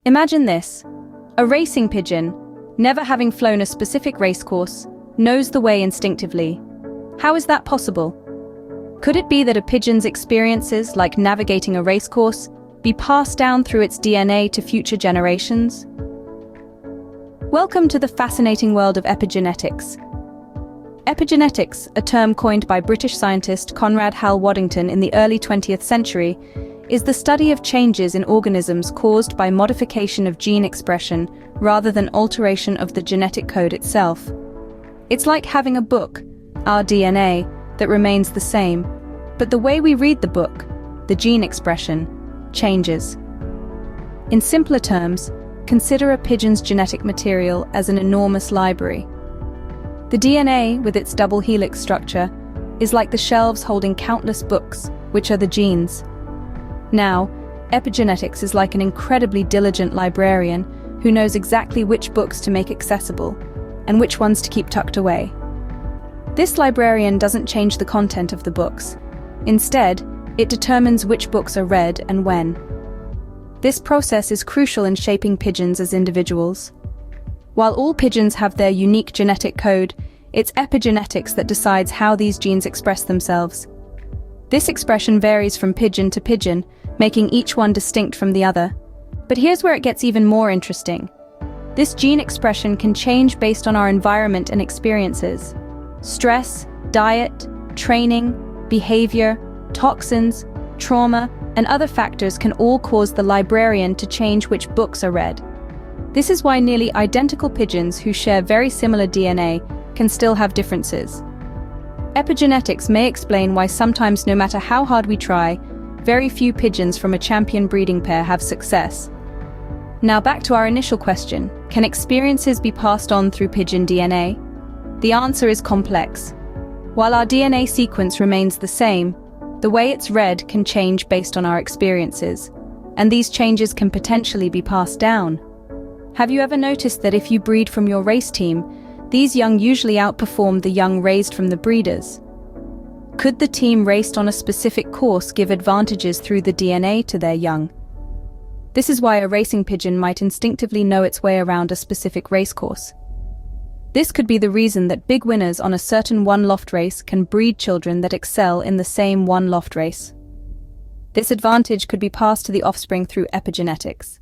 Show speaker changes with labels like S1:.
S1: Imagine this. A racing pigeon, never having flown a specific racecourse, knows the way instinctively. How is that possible? Could it be that a pigeon's experiences, like navigating a racecourse, be passed down through its DNA to future generations? Welcome to the fascinating world of epigenetics. Epigenetics, a term coined by British scientist Conrad Hal Waddington in the early 20th century, is the study of changes in organisms caused by modification of gene expression rather than alteration of the genetic code itself. It's like having a book, our DNA, that remains the same, but the way we read the book, the gene expression, changes. In simpler terms, consider a pigeon's genetic material as an enormous library. The DNA, with its double helix structure, is like the shelves holding countless books, which are the genes. Now, epigenetics is like an incredibly diligent librarian who knows exactly which books to make accessible and which ones to keep tucked away. This librarian doesn't change the content of the books. Instead, it determines which books are read and when. This process is crucial in shaping pigeons as individuals. While all pigeons have their unique genetic code, it's epigenetics that decides how these genes express themselves. This expression varies from pigeon to pigeon, making each one distinct from the other. But here's where it gets even more interesting. This gene expression can change based on our environment and experiences. Stress, diet, training, behavior, toxins, trauma, and other factors can all cause the librarian to change which books are read. This is why nearly identical pigeons who share very similar DNA can still have differences. Epigenetics may explain why sometimes, no matter how hard we try, very few pigeons from a champion breeding pair have success. Now back to our initial question, can experiences be passed on through pigeon DNA? The answer is complex. While our DNA sequence remains the same, the way it's read can change based on our experiences, and these changes can potentially be passed down. Have you ever noticed that if you breed from your race team, these young usually outperform the young raised from the breeders? Could the team raced on a specific course give advantages through the DNA to their young? This is why a racing pigeon might instinctively know its way around a specific racecourse. This could be the reason that big winners on a certain One Loft Race can breed children that excel in the same One Loft Race. This advantage could be passed to the offspring through epigenetics.